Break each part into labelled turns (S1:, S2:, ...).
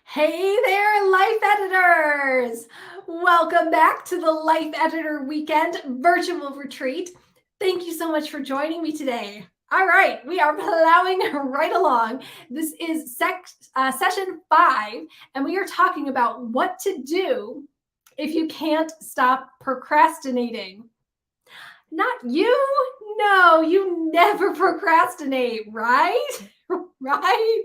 S1: Hey there, Life Editors! Welcome back to the Life Editor Weekend virtual retreat. Thank you so much for joining me today. All right, we are plowing right along. This is session 5, and we are talking about what to do if you can't stop procrastinating. Not you? No, you never procrastinate, right? Right?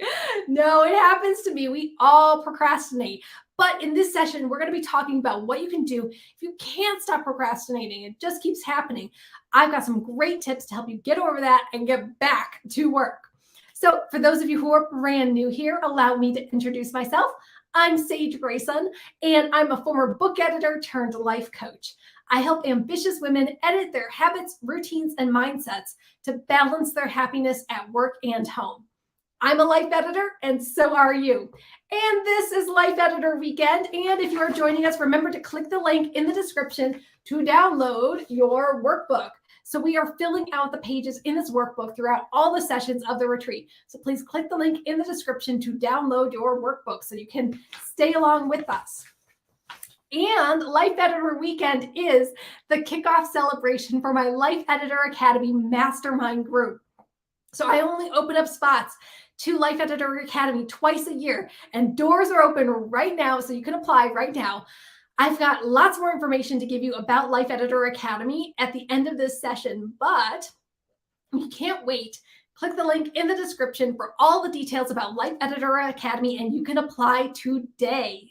S1: No, it happens to me. We all procrastinate. But in this session, we're going to be talking about what you can do if you can't stop procrastinating. It just keeps happening. I've got some great tips to help you get over that and get back to work. So, for those of you who are brand new here, allow me to introduce myself. I'm Sage Grayson, and I'm a former book editor turned life coach. I help ambitious women edit their habits, routines, and mindsets to balance their happiness at work and home. I'm a life editor, and so are you. And this is Life Editor Weekend. And if you are joining us, remember to click the link in the description to download your workbook. So we are filling out the pages in this workbook throughout all the sessions of the retreat. So please click the link in the description to download your workbook so you can stay along with us. And Life Editor Weekend is the kickoff celebration for my Life Editor Academy Mastermind group. So I only open up spots to Life Editor Academy twice a year, and doors are open right now, so you can apply right now. I've got lots more information to give you about Life Editor Academy at the end of this session, but you can't wait. Click the link in the description for all the details about Life Editor Academy, and you can apply today.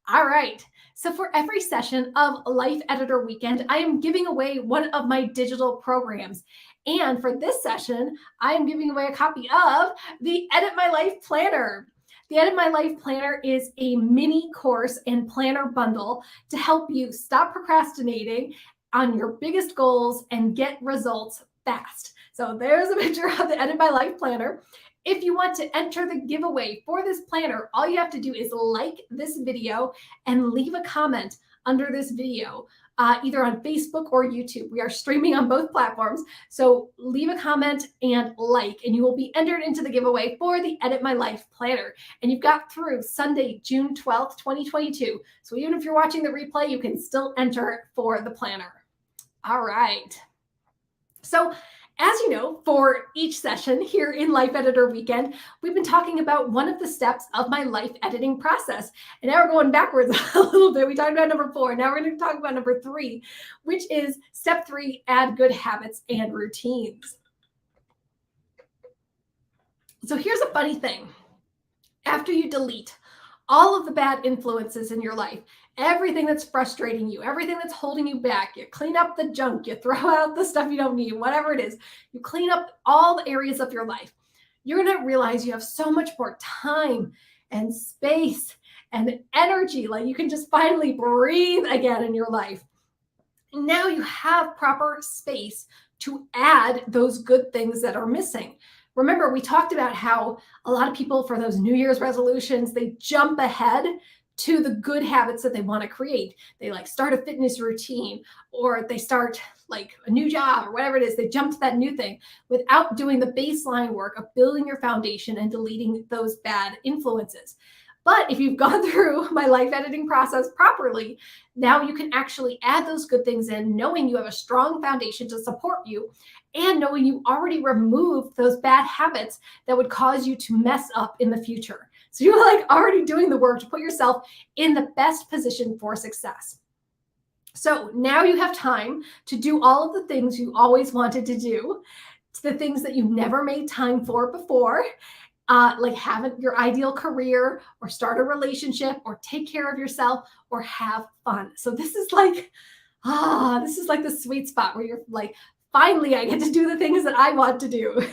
S1: All right. So for every session of Life Editor Weekend, I am giving away one of my digital programs. And for this session, I am giving away a copy of the Edit My Life Planner. The Edit My Life Planner is a mini course and planner bundle to help you stop procrastinating on your biggest goals and get results fast. So there's a picture of the Edit My Life Planner. If you want to enter the giveaway for this planner, all you have to do is like this video and leave a comment under this video, either on Facebook or YouTube. We are streaming on both platforms. So leave a comment and like, and you will be entered into the giveaway for the Edit My Life Planner. And you've got through Sunday, June 12th, 2022. So even if you're watching the replay, you can still enter for the planner. All right. So as you know, for each session here in Life Editor Weekend, we've been talking about one of the steps of my life editing process. And now we're going backwards a little bit. We talked about number 4. Now we're going to talk about number 3, which is step 3, add good habits and routines. So here's a funny thing. After you delete all of the bad influences in your life, everything that's frustrating you, everything that's holding you back, you clean up the junk, you throw out the stuff you don't need, whatever it is, you clean up all the areas of your life, you're going to realize you have so much more time and space and energy. Like you can just finally breathe again in your life. Now you have proper space to add those good things that are missing. Remember, we talked about how a lot of people for those New Year's resolutions, they jump ahead to the good habits that they want to create. They like start a fitness routine, or they start like a new job or whatever it is. They jump to that new thing without doing the baseline work of building your foundation and deleting those bad influences. But if you've gone through my life editing process properly, now you can actually add those good things in, knowing you have a strong foundation to support you and knowing you already removed those bad habits that would cause you to mess up in the future. So you're like already doing the work to put yourself in the best position for success. So now you have time to do all of the things you always wanted to do, the things that you never made time for before, like have your ideal career or start a relationship or take care of yourself or have fun. So this is like the sweet spot where you're like, finally, I get to do the things that I want to do.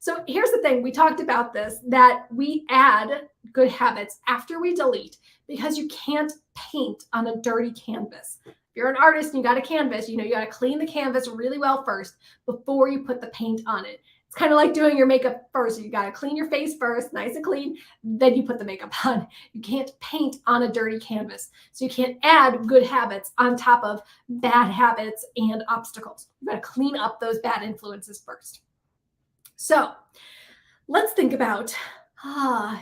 S1: So here's the thing. We talked about this, that we add good habits after we delete, because you can't paint on a dirty canvas. If you're an artist and you got a canvas, you got to clean the canvas really well first before you put the paint on it. It's kind of like doing your makeup first. You got to clean your face first, nice and clean, then you put the makeup on. You can't paint on a dirty canvas. So you can't add good habits on top of bad habits and obstacles. You got to clean up those bad influences first. So let's think about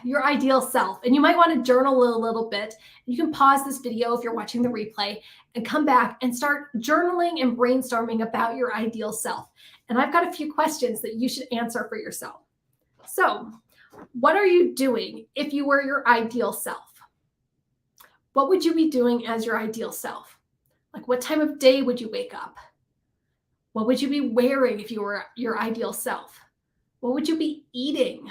S1: Your ideal self. And you might want to journal a little bit. You can pause this video if you're watching the replay and come back and start journaling and brainstorming about your ideal self. And I've got a few questions that you should answer for yourself. So, what are you doing if you were your ideal self? What would you be doing as your ideal self? Like, what time of day would you wake up? What would you be wearing if you were your ideal self? What would you be eating?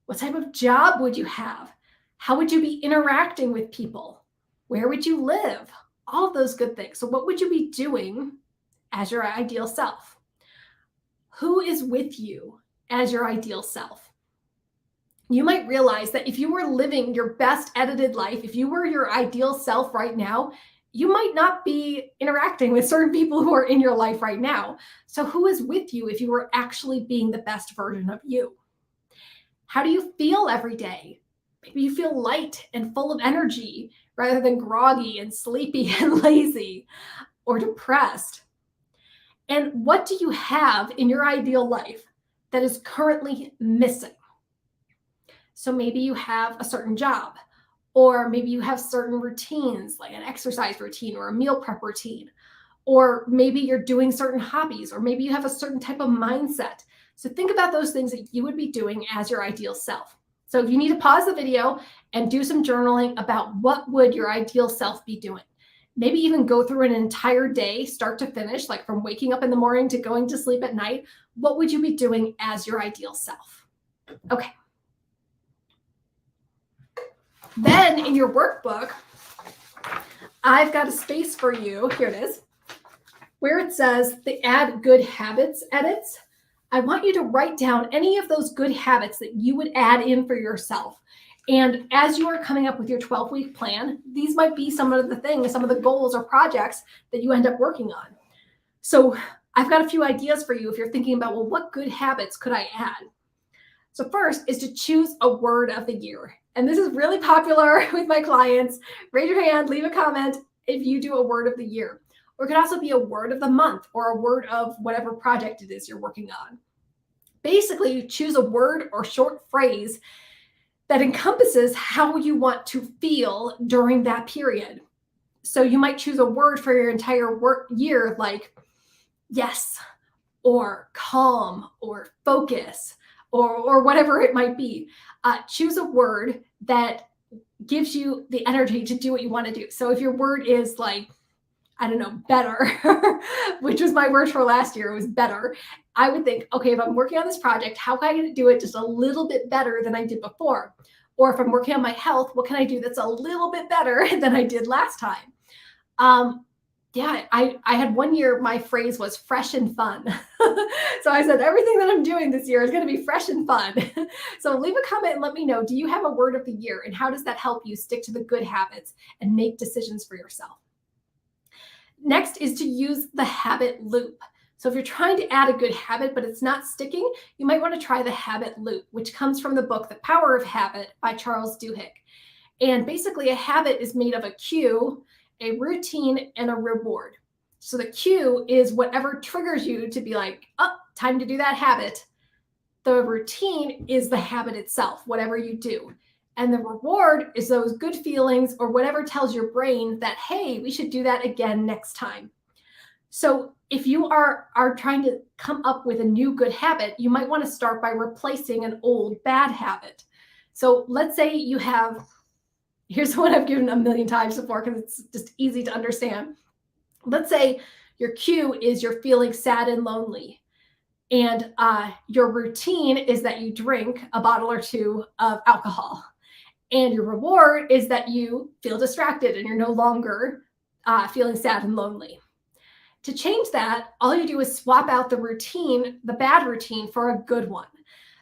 S1: What type of job would you have? How would you be interacting with people? Where would you live? All of those good things. So, what would you be doing as your ideal self? Who is with you as your ideal self? You might realize that if you were living your best edited life, if you were your ideal self right now, you might not be interacting with certain people who are in your life right now. So, who is with you if you were actually being the best version of you? How do you feel every day? Maybe you feel light and full of energy rather than groggy and sleepy and lazy or depressed. And what do you have in your ideal life that is currently missing? So maybe you have a certain job, or maybe you have certain routines, like an exercise routine or a meal prep routine, or maybe you're doing certain hobbies, or maybe you have a certain type of mindset. So think about those things that you would be doing as your ideal self. So if you need to pause the video and do some journaling about what would your ideal self be doing. Maybe even go through an entire day, start to finish, like from waking up in the morning to going to sleep at night. What would you be doing as your ideal self? Okay. Then in your workbook, I've got a space for you. Here it is, where it says the add good habits edits. I want you to write down any of those good habits that you would add in for yourself. And as you are coming up with your 12-week plan, these might be some of the things, some of the goals or projects that you end up working on. So I've got a few ideas for you if you're thinking about, well, what good habits could I add? So first is to choose a word of the year. And this is really popular with my clients. Raise your hand, leave a comment if you do a word of the year. Or it could also be a word of the month or a word of whatever project it is you're working on. Basically, you choose a word or short phrase that encompasses how you want to feel during that period. So you might choose a word for your entire work year, like yes, or calm, or focus, or whatever it might be. Choose a word that gives you the energy to do what you want to do. So if your word is like, I don't know, better, which was my word for last year, it was better. I would think, okay, if I'm working on this project, how can I do it just a little bit better than I did before? Or if I'm working on my health, what can I do that's a little bit better than I did last time? I had one year, my phrase was fresh and fun. So I said, everything that I'm doing this year is going to be fresh and fun. So leave a comment and let me know, do you have a word of the year? And how does that help you stick to the good habits and make decisions for yourself? Next is to use the habit loop. So if you're trying to add a good habit, but it's not sticking, you might want to try the habit loop, which comes from the book, The Power of Habit by Charles Duhigg. And basically a habit is made of a cue, a routine, and a reward. So the cue is whatever triggers you to be like, oh, time to do that habit. The routine is the habit itself, whatever you do. And the reward is those good feelings or whatever tells your brain that, hey, we should do that again next time. So if you are trying to come up with a new good habit, you might want to start by replacing an old bad habit. So let's say you have, here's one I've given a million times before because it's just easy to understand. Let's say your cue is you're feeling sad and lonely. And your routine is that you drink a bottle or two of alcohol. And your reward is that you feel distracted and you're no longer feeling sad and lonely. To change that, all you do is swap out the routine, the bad routine, for a good one.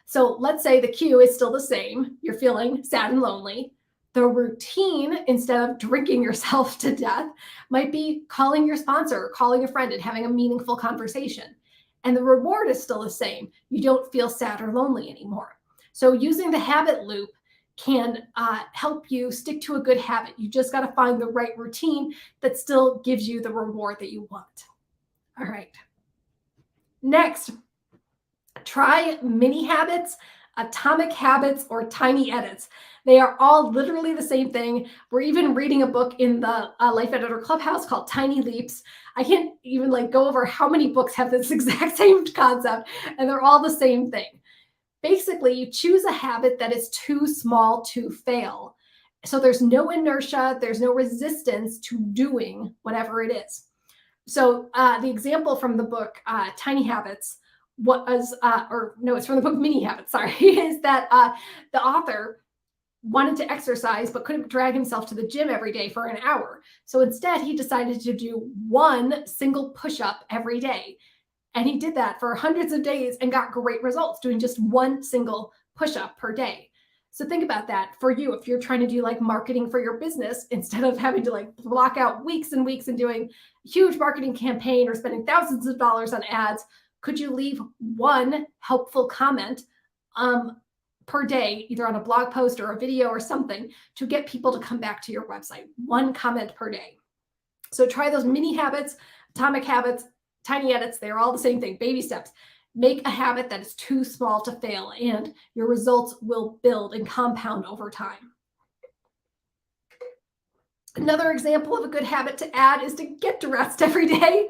S1: So let's say the cue is still the same. You're feeling sad and lonely. The routine, instead of drinking yourself to death, might be calling your sponsor or calling a friend and having a meaningful conversation. And the reward is still the same. You don't feel sad or lonely anymore. So using the habit loop can help you stick to a good habit. You just got to find the right routine that still gives you the reward that you want. All right. Next, try mini habits Atomic Habits or Tiny Edits. They are all literally the same thing. We're even reading a book in the Life Editor Clubhouse called Tiny Leaps. I can't even go over how many books have this exact same concept, and they're all the same thing. Basically, you choose a habit that is too small to fail. So there's no inertia, there's no resistance to doing whatever it is. So the example from the book Tiny Habits it's from the book Mini Habits, sorry, is that the author wanted to exercise but couldn't drag himself to the gym every day for an hour. So instead, he decided to do one single push-up every day. And he did that for hundreds of days and got great results doing just one single push-up per day. So think about that for you. If you're trying to do marketing for your business, instead of having to block out weeks and weeks and doing a huge marketing campaign or spending thousands of dollars on ads, could you leave one helpful comment per day, either on a blog post or a video or something, to get people to come back to your website? One comment per day. So try those mini habits, atomic habits, tiny edits. They're all the same thing, baby steps. Make a habit that is too small to fail, and your results will build and compound over time. Another example of a good habit to add is to get dressed every day.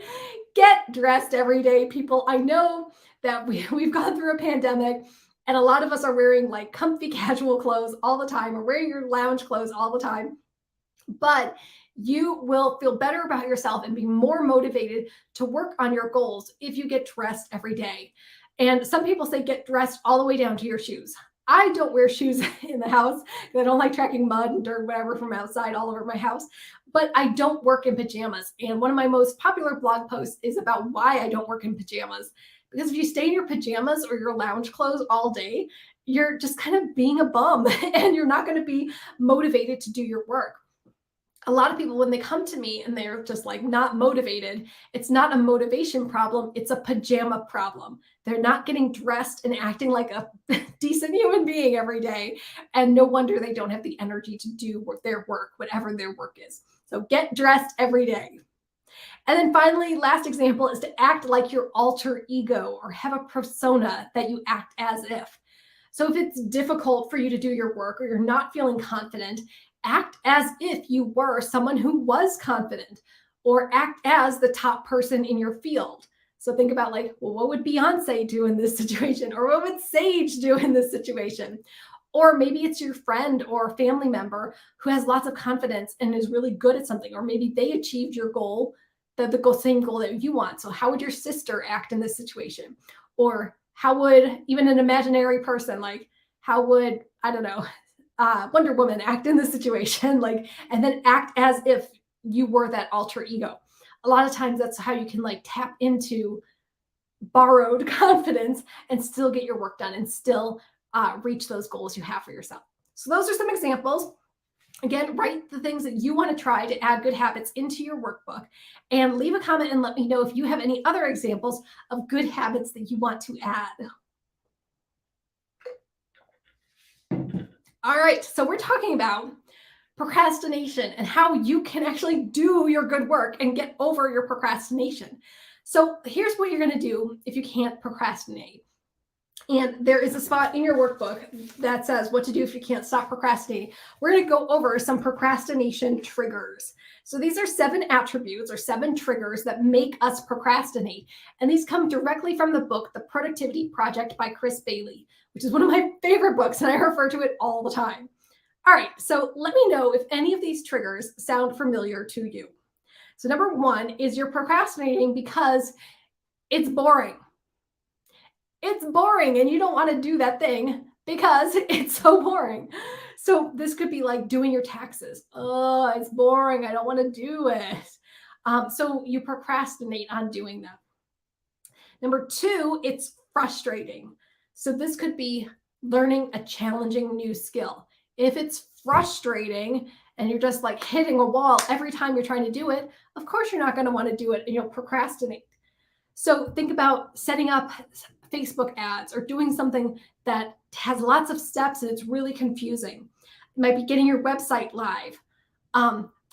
S1: Get dressed every day, people. I know that we've gone through a pandemic, and a lot of us are wearing comfy casual clothes all the time, or wearing your lounge clothes all the time. But you will feel better about yourself and be more motivated to work on your goals if you get dressed every day. And some people say get dressed all the way down to your shoes. I don't wear shoes in the house because I don't like tracking mud and dirt, whatever, from outside all over my house. But I don't work in pajamas. And one of my most popular blog posts is about why I don't work in pajamas. Because if you stay in your pajamas or your lounge clothes all day, you're just kind of being a bum and you're not going to be motivated to do your work. A lot of people, when they come to me and they're just not motivated, it's not a motivation problem, it's a pajama problem. They're not getting dressed and acting like a decent human being every day. And no wonder they don't have the energy to do their work, whatever their work is. So get dressed every day. And then finally, last example is to act like your alter ego or have a persona that you act as if. So if it's difficult for you to do your work or you're not feeling confident, act as if you were someone who was confident, or act as the top person in your field. So think about what would Beyonce do in this situation? Or what would Sage do in this situation? Or maybe it's your friend or family member who has lots of confidence and is really good at something, or maybe they achieved your goal, the same goal that you want. So how would your sister act in this situation? Or how would even an imaginary person, how would, I don't know, Wonder Woman act in this situation? And then act as if you were that alter ego. A lot of times that's how you can tap into borrowed confidence and still get your work done and still reach those goals you have for yourself. So those are some examples. Again, write the things that you want to try to add good habits into your workbook, and leave a comment and let me know if you have any other examples of good habits that you want to add. All right, so we're talking about procrastination and how you can actually do your good work and get over your procrastination. So here's what you're going to do if you can't procrastinate. And there is a spot in your workbook that says what to do if you can't stop procrastinating. We're going to go over some procrastination triggers. So these are 7 attributes or 7 triggers that make us procrastinate. And these come directly from the book, The Productivity Project by Chris Bailey, which is one of my favorite books, and I refer to it all the time. All right, so let me know if any of these triggers sound familiar to you. So number 1 is you're procrastinating because it's boring. It's boring and you don't want to do that thing because it's so boring. So this could be like doing your taxes. Oh, it's boring. I don't want to do it. So you procrastinate on doing that. Number 2, it's frustrating. So this could be learning a challenging new skill. If it's frustrating and you're just hitting a wall every time you're trying to do it, of course you're not going to want to do it and you'll procrastinate. So think about setting up Facebook ads or doing something that has lots of steps and it's really confusing. It might be getting your website live.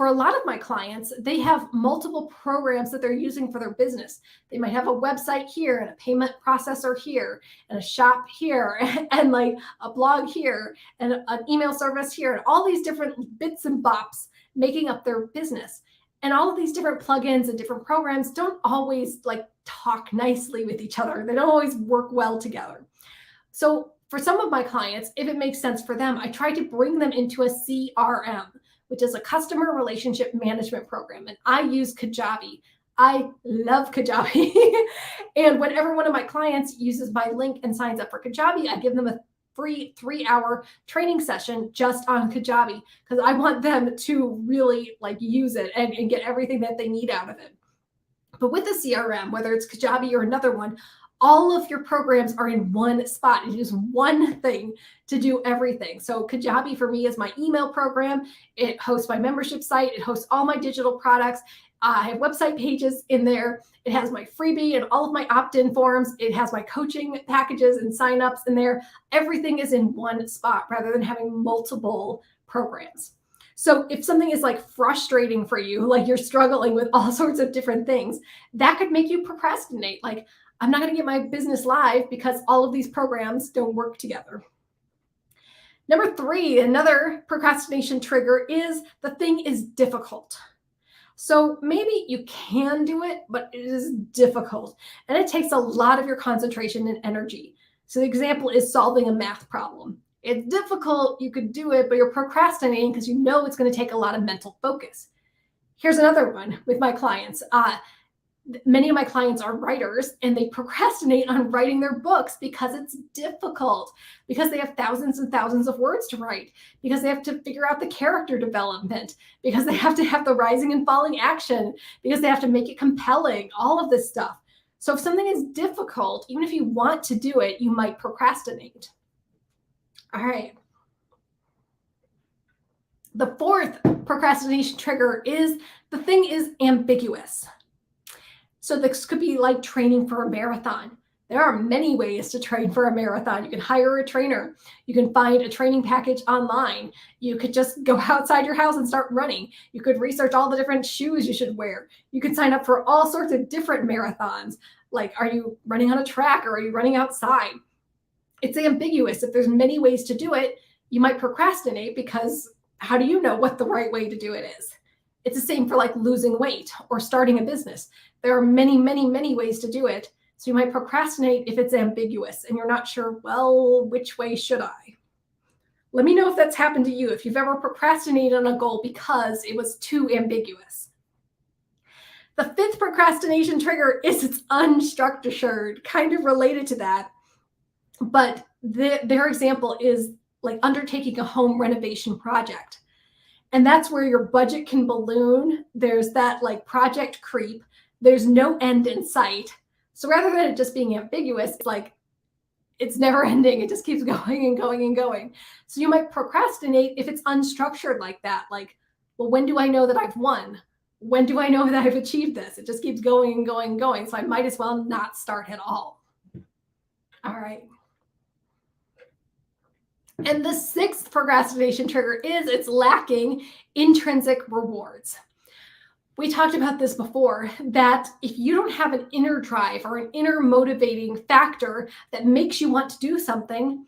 S1: For a lot of my clients, they have multiple programs that they're using for their business. They might have a website here and a payment processor here and a shop here and like a blog here and an email service here and all these different bits and bops making up their business. And all of these different plugins and different programs don't always like talk nicely with each other. They don't always work well together. So for some of my clients, if it makes sense for them, I try to bring them into a CRM, which is a customer relationship management program. And I use Kajabi. I love Kajabi. And whenever one of my clients uses my link and signs up for Kajabi, I give them a free 3-hour training session just on Kajabi because I want them to really like use it and get everything that they need out of it. But with the CRM, whether it's Kajabi or another one, all of your programs are in one spot. You use one thing to do everything. So Kajabi for me is my email program. It hosts my membership site. It hosts all my digital products. I have website pages in there. It has my freebie and all of my opt-in forms. It has my coaching packages and signups in there. Everything is in one spot rather than having multiple programs. So if something is like frustrating for you, like you're struggling with all sorts of different things, that could make you procrastinate. Like, I'm not going to get my business live because all of these programs don't work together. Number 3, another procrastination trigger is the thing is difficult. So maybe you can do it, but it is difficult and it takes a lot of your concentration and energy. So the example is solving a math problem. It's difficult, you could do it, but you're procrastinating because you know it's going to take a lot of mental focus. Here's another one with my clients. Many of my clients are writers and they procrastinate on writing their books because it's difficult, because they have thousands and thousands of words to write, because they have to figure out the character development, because they have to have the rising and falling action, because they have to make it compelling, all of this stuff. So if something is difficult, even if you want to do it, you might procrastinate. All right. The 4th procrastination trigger is the thing is ambiguous. So this could be like training for a marathon. There are many ways to train for a marathon. You can hire a trainer. You can find a training package online. You could just go outside your house and start running. You could research all the different shoes you should wear. You could sign up for all sorts of different marathons. Like, are you running on a track or are you running outside? It's ambiguous. If there's many ways to do it, you might procrastinate because how do you know what the right way to do it is? It's the same for like losing weight or starting a business. There are many, many, many ways to do it. So you might procrastinate if it's ambiguous and you're not sure, well, which way should I? Let me know if that's happened to you, if you've ever procrastinated on a goal because it was too ambiguous. The 5th procrastination trigger is it's unstructured, kind of related to that. But their example is like undertaking a home renovation project. And that's where your budget can balloon. There's that like project creep. There's no end in sight. So rather than it just being ambiguous, it's like it's never ending. It just keeps going and going and going. So you might procrastinate if it's unstructured like that. Like, well, when do I know that I've won? When do I know that I've achieved this? It just keeps going and going and going. So I might as well not start at all. All right. And the 6th procrastination trigger is it's lacking intrinsic rewards. We talked about this before, that if you don't have an inner drive or an inner motivating factor that makes you want to do something,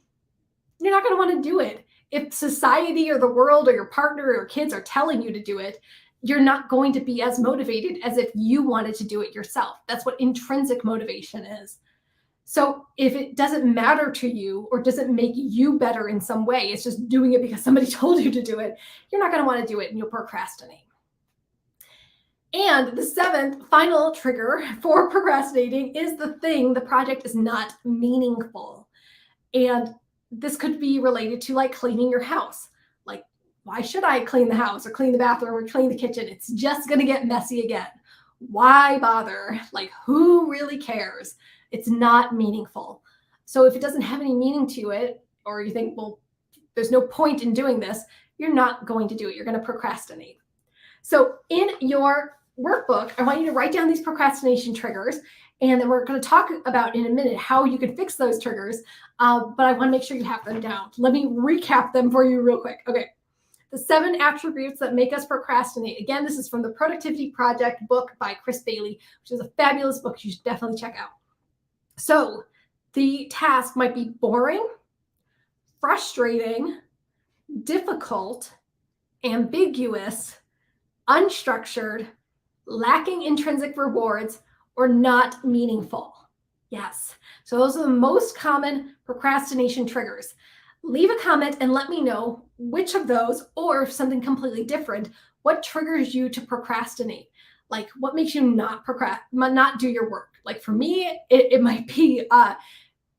S1: you're not going to want to do it. If society or the world or your partner or your kids are telling you to do it, you're not going to be as motivated as if you wanted to do it yourself. That's what intrinsic motivation is. So if it doesn't matter to you or doesn't make you better in some way, it's just doing it because somebody told you to do it, you're not going to want to do it and you'll procrastinate. And the 7th final trigger for procrastinating is the project is not meaningful. And this could be related to like cleaning your house. Like, why should I clean the house or clean the bathroom or clean the kitchen? It's just going to get messy again. Why bother? Like, who really cares? It's not meaningful. So if it doesn't have any meaning to it, or you think, well, there's no point in doing this, you're not going to do it. You're going to procrastinate. So in your workbook, I want you to write down these procrastination triggers, and then we're going to talk about in a minute how you can fix those triggers. But I want to make sure you have them down. Let me recap them for you real quick. Okay. The 7 attributes that make us procrastinate. Again, this is from the Productivity Project book by Chris Bailey, which is a fabulous book you should definitely check out. So the task might be boring, frustrating, difficult, ambiguous, unstructured, lacking intrinsic rewards, or not meaningful. Yes. So those are the most common procrastination triggers. Leave a comment and let me know which of those, or something completely different, what triggers you to procrastinate. Like what makes you not do your work. Like for me, it might be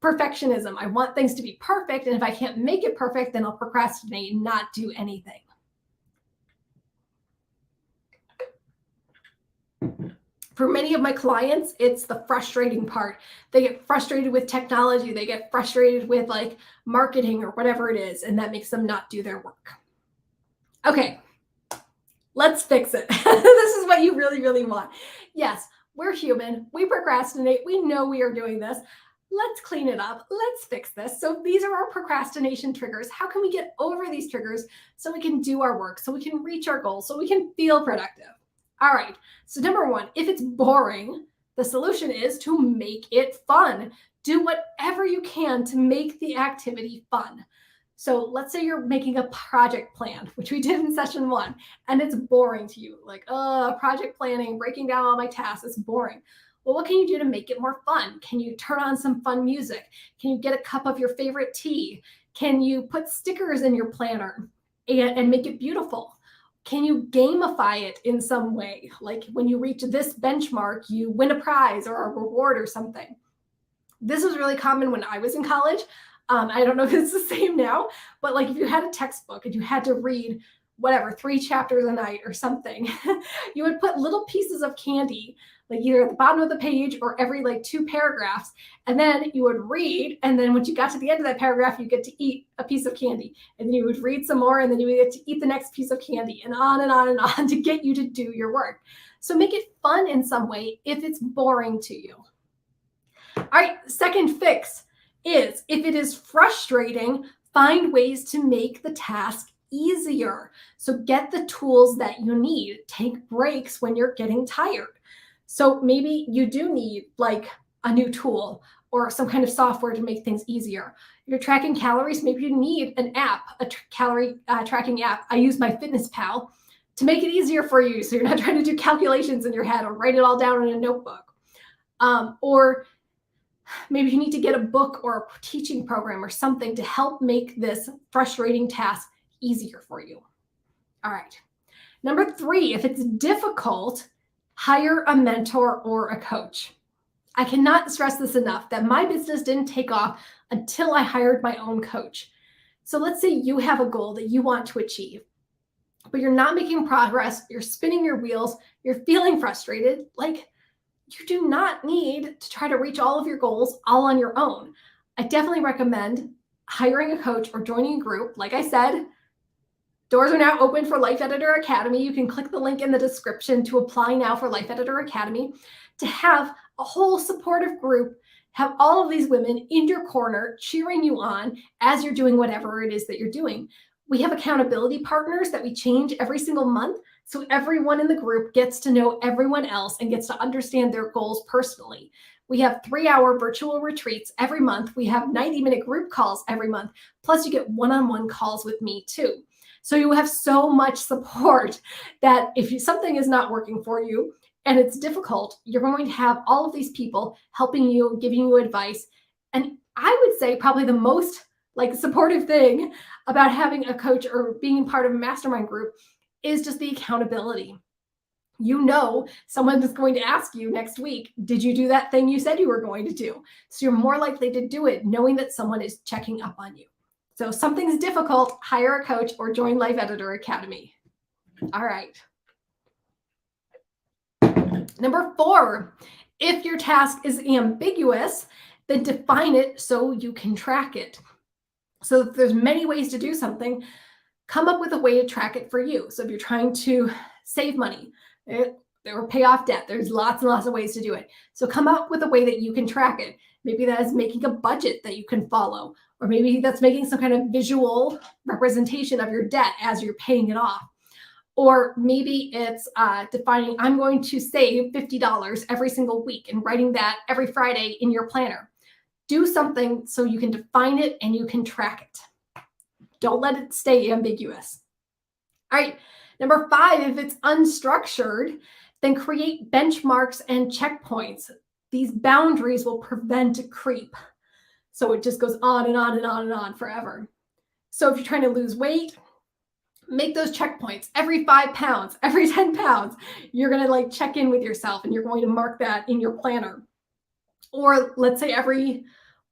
S1: perfectionism. I want things to be perfect, and if I can't make it perfect, then I'll procrastinate and not do anything. For many of my clients, it's the frustrating part. They get frustrated with technology. They get frustrated with like marketing or whatever it is, and that makes them not do their work. Okay, let's fix it. This is what you really, really want. Yes, we're human. We procrastinate. We know we are doing this. Let's clean it up. Let's fix this. So these are our procrastination triggers. How can we get over these triggers so we can do our work, so we can reach our goals, so we can feel productive? All right. So number one, if it's boring, the solution is to make it fun. Do whatever you can to make the activity fun. So let's say you're making a project plan, which we did in session 1, and it's boring to you. Like, project planning, breaking down all my tasks, it's boring. Well, what can you do to make it more fun? Can you turn on some fun music? Can you get a cup of your favorite tea? Can you put stickers in your planner and make it beautiful? Can you gamify it in some way? Like when you reach this benchmark, you win a prize or a reward or something. This was really common when I was in college. I don't know if it's the same now, but like if you had a textbook and you had to read whatever, 3 chapters a night or something, you would put little pieces of candy, like either at the bottom of the page or every like 2 paragraphs. And then you would read. And then once you got to the end of that paragraph, you get to eat a piece of candy. And then you would read some more, and then you would get to eat the next piece of candy, and on and on and on to get you to do your work. So make it fun in some way if it's boring to you. All right, second fix is if it is frustrating, find ways to make the task easier. So get the tools that you need. Take breaks when you're getting tired. So maybe you do need like a new tool or some kind of software to make things easier. If you're tracking calories, maybe you need an app, a calorie tracking app. I use MyFitnessPal to make it easier for you, so you're not trying to do calculations in your head or write it all down in a notebook. Or maybe you need to get a book or a teaching program or something to help make this frustrating task easier for you. All right. Number 3, if it's difficult, hire a mentor or a coach. I cannot stress this enough that my business didn't take off until I hired my own coach. So let's say you have a goal that you want to achieve, but you're not making progress, you're spinning your wheels, you're feeling frustrated. Like, you do not need to try to reach all of your goals all on your own. I definitely recommend hiring a coach or joining a group. Like I said, doors are now open for Life Editor Academy. You can click the link in the description to apply now for Life Editor Academy, to have a whole supportive group, have all of these women in your corner cheering you on as you're doing whatever it is that you're doing. We have accountability partners that we change every single month. So everyone in the group gets to know everyone else and gets to understand their goals personally. We have 3-hour virtual retreats every month. We have 90-minute group calls every month. Plus you get one-on-one calls with me too. So you have so much support that if something is not working for you and it's difficult, you're going to have all of these people helping you, giving you advice. And I would say probably the most supportive thing about having a coach or being part of a mastermind group is just the accountability. You know, someone is going to ask you next week, did you do that thing you said you were going to do? So you're more likely to do it knowing that someone is checking up on you. So if something's difficult, hire a coach or join Life Editor Academy. All right. Number 4, if your task is ambiguous, then define it so you can track it. So if there's many ways to do something, come up with a way to track it for you. So if you're trying to save money or pay off debt, there's lots and lots of ways to do it. So come up with a way that you can track it. Maybe that is making a budget that you can follow, Or maybe that's making some kind of visual representation of your debt as you're paying it off. Or maybe it's defining, I'm going to save $50 every single week and writing that every Friday in your planner. Do something so you can define it and you can track it. Don't let it stay ambiguous. All right, number 5, if it's unstructured, then create benchmarks and checkpoints. These boundaries will prevent creep. So it just goes on and on and on and on forever. So if you're trying to lose weight, make those checkpoints every 5 pounds, every 10 pounds. You're going to like check in with yourself and you're going to mark that in your planner. Or let's say every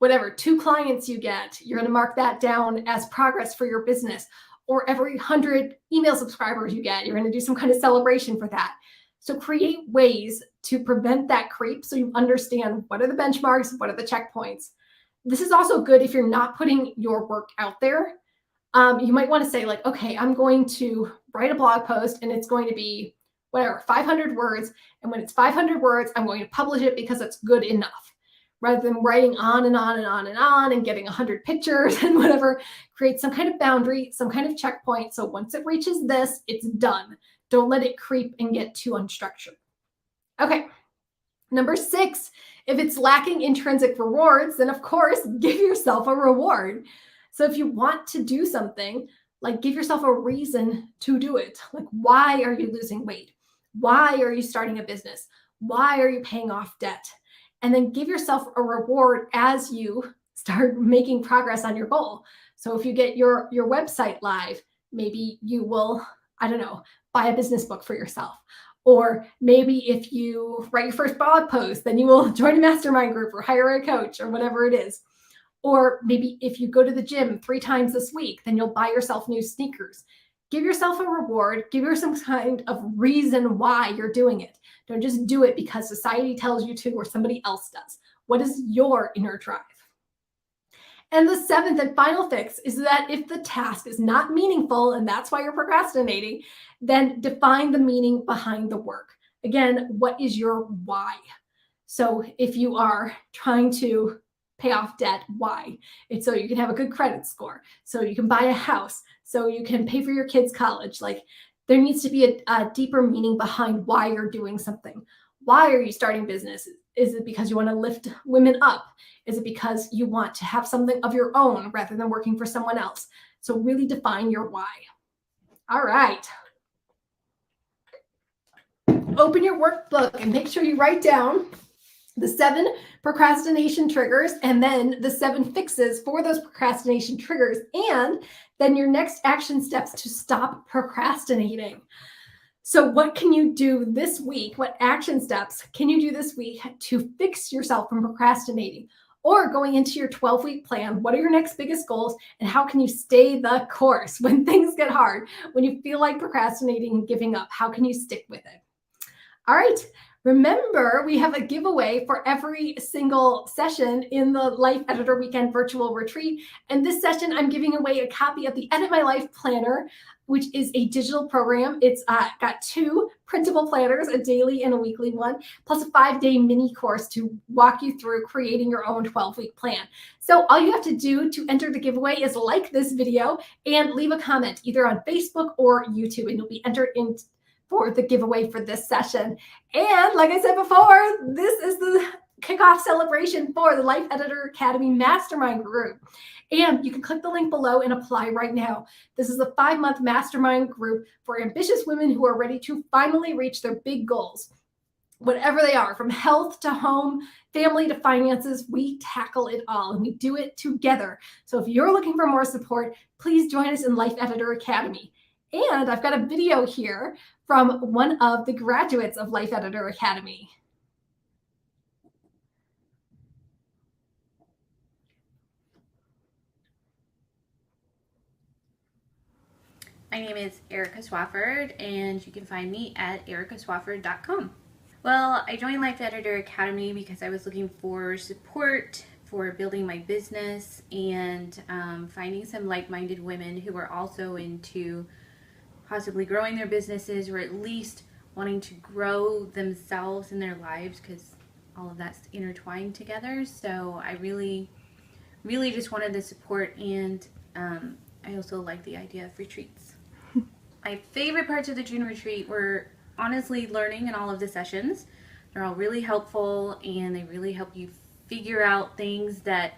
S1: 2 clients you get, you're going to mark that down as progress for your business. Or every 100 email subscribers you get, you're going to do some kind of celebration for that. So create ways to prevent that creep so you understand what are the benchmarks, what are the checkpoints. This is also good if you're not putting your work out there. You might want to say like, okay, I'm going to write a blog post and it's going to be 500 words. And when it's 500 words, I'm going to publish it because it's good enough. Rather than writing on and on and on and on and getting 100 pictures and whatever, create some kind of boundary, some kind of checkpoint. So once it reaches this, it's done. Don't let it creep and get too unstructured. Okay. Number 6, if it's lacking intrinsic rewards, then of course, give yourself a reward. So if you want to do something, like give yourself a reason to do it. Like, why are you losing weight? Why are you starting a business? Why are you paying off debt? And then give yourself a reward as you start making progress on your goal. So if you get your website live, maybe you will, I don't know, buy a business book for yourself. Or maybe if you write your first blog post, then you will join a mastermind group or hire a coach or whatever it is. Or maybe if you go to the gym 3 times this week, then you'll buy yourself new sneakers. Give yourself a reward. Give yourself some kind of reason why you're doing it. Don't just do it because society tells you to or somebody else does. What is your inner drive? And the 7th and final fix is that if the task is not meaningful, and that's why you're procrastinating, then define the meaning behind the work. Again, what is your why? So if you are trying to pay off debt, why? It's so you can have a good credit score, so you can buy a house, so you can pay for your kids' college. Like there needs to be a deeper meaning behind why you're doing something. Why are you starting business? Is it because you want to lift women up? Is it because you want to have something of your own rather than working for someone else? So really define your why. All right. Open your workbook and make sure you write down the 7 procrastination triggers and then the 7 fixes for those procrastination triggers, and then your next action steps to stop procrastinating. So what can you do this week? What action steps can you do this week to fix yourself from procrastinating? Or going into your 12-week plan, what are your next biggest goals and how can you stay the course when things get hard, when you feel like procrastinating and giving up? How can you stick with it? All right. Remember, we have a giveaway for every single session in the Life Editor Weekend Virtual Retreat. And this session, I'm giving away a copy of the Edit My Life Planner, which is a digital program. It's got 2 printable planners, a daily and a weekly one, plus a 5-day mini course to walk you through creating your own 12-week plan. So all you have to do to enter the giveaway is like this video and leave a comment either on Facebook or YouTube, and you'll be entered in for the giveaway for this session. And like I said before, this is the kickoff celebration for the Life Editor Academy Mastermind Group. And you can click the link below and apply right now. This is a 5-month mastermind group for ambitious women who are ready to finally reach their big goals. Whatever they are, from health to home, family to finances, we tackle it all and we do it together. So if you're looking for more support, please join us in Life Editor Academy. And I've got a video here from one of the graduates of Life Editor Academy.
S2: My name is Erica Swafford, and you can find me at ericaswafford.com. Well, I joined Life Editor Academy because I was looking for support for building my business and finding some like-minded women who are also into possibly growing their businesses, or at least wanting to grow themselves in their lives, because all of that's intertwined together. So I really really just wanted the support, and I also like the idea of retreats. My favorite parts of the June retreat were honestly learning in all of the sessions. They're all really helpful, and they really help you figure out things that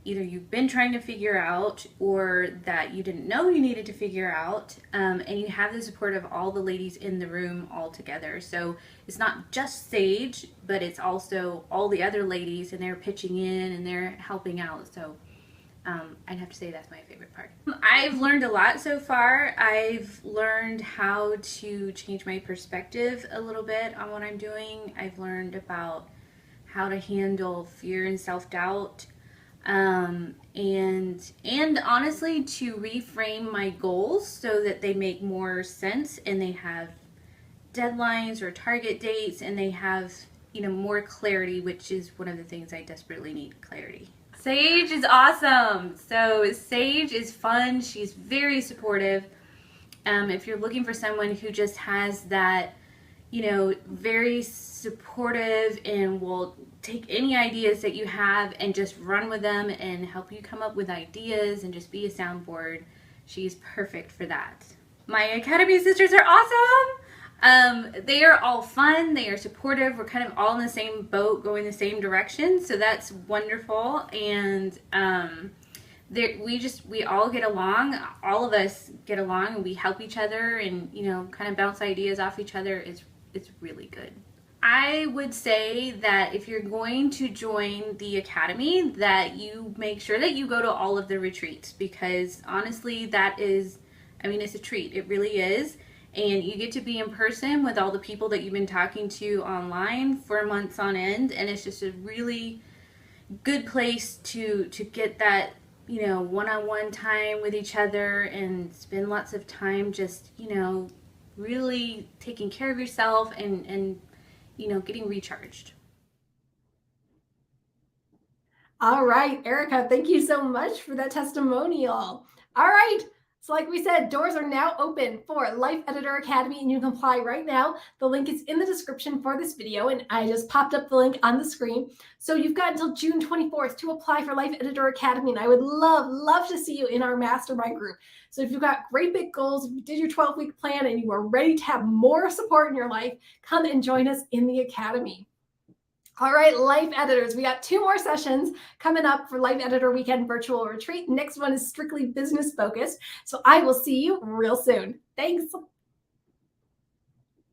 S2: either you've been trying to figure out or that you didn't know you needed to figure out. And you have the support of all the ladies in the room all together. So it's not just Sage, but it's also all the other ladies, and they're pitching in and they're helping out. So I'd have to say that's my favorite part. I've learned a lot so far. I've learned how to change my perspective a little bit on what I'm doing. I've learned about how to handle fear and self-doubt, and honestly to reframe my goals so that they make more sense and they have deadlines or target dates, and they have more clarity, which is one of the things I desperately need, clarity. Sage is awesome. So Sage is fun. She's very supportive. If you're looking for someone who just has that, very supportive and will take any ideas that you have and just run with them and help you come up with ideas and just be a soundboard, she's perfect for that. My Academy sisters are awesome. They are all fun. They are supportive. We're kind of all in the same boat, going the same direction. So that's wonderful. And we all get along. All of us get along, and we help each other, and kind of bounce ideas off each other. It's really good. I would say that if you're going to join the Academy, that you make sure that you go to all of the retreats, because honestly, it's a treat. It really is. And you get to be in person with all the people that you've been talking to online for months on end, and it's just a really good place to get that one-on-one time with each other and spend lots of time just really taking care of yourself and getting recharged.
S1: All right, Erica, thank you so much for that testimonial. All right, so like we said, doors are now open for Life Editor Academy, and you can apply right now. The link is in the description for this video, and I just popped up the link on the screen. So you've got until June 24th to apply for Life Editor Academy, and I would love to see you in our mastermind group. So if you've got great big goals, if you did your 12-week plan and you are ready to have more support in your life, come and join us in the Academy. All right, Life Editors, we got 2 more sessions coming up for Life Editor Weekend Virtual Retreat. Next one is strictly business focused. So I will see you real soon. Thanks.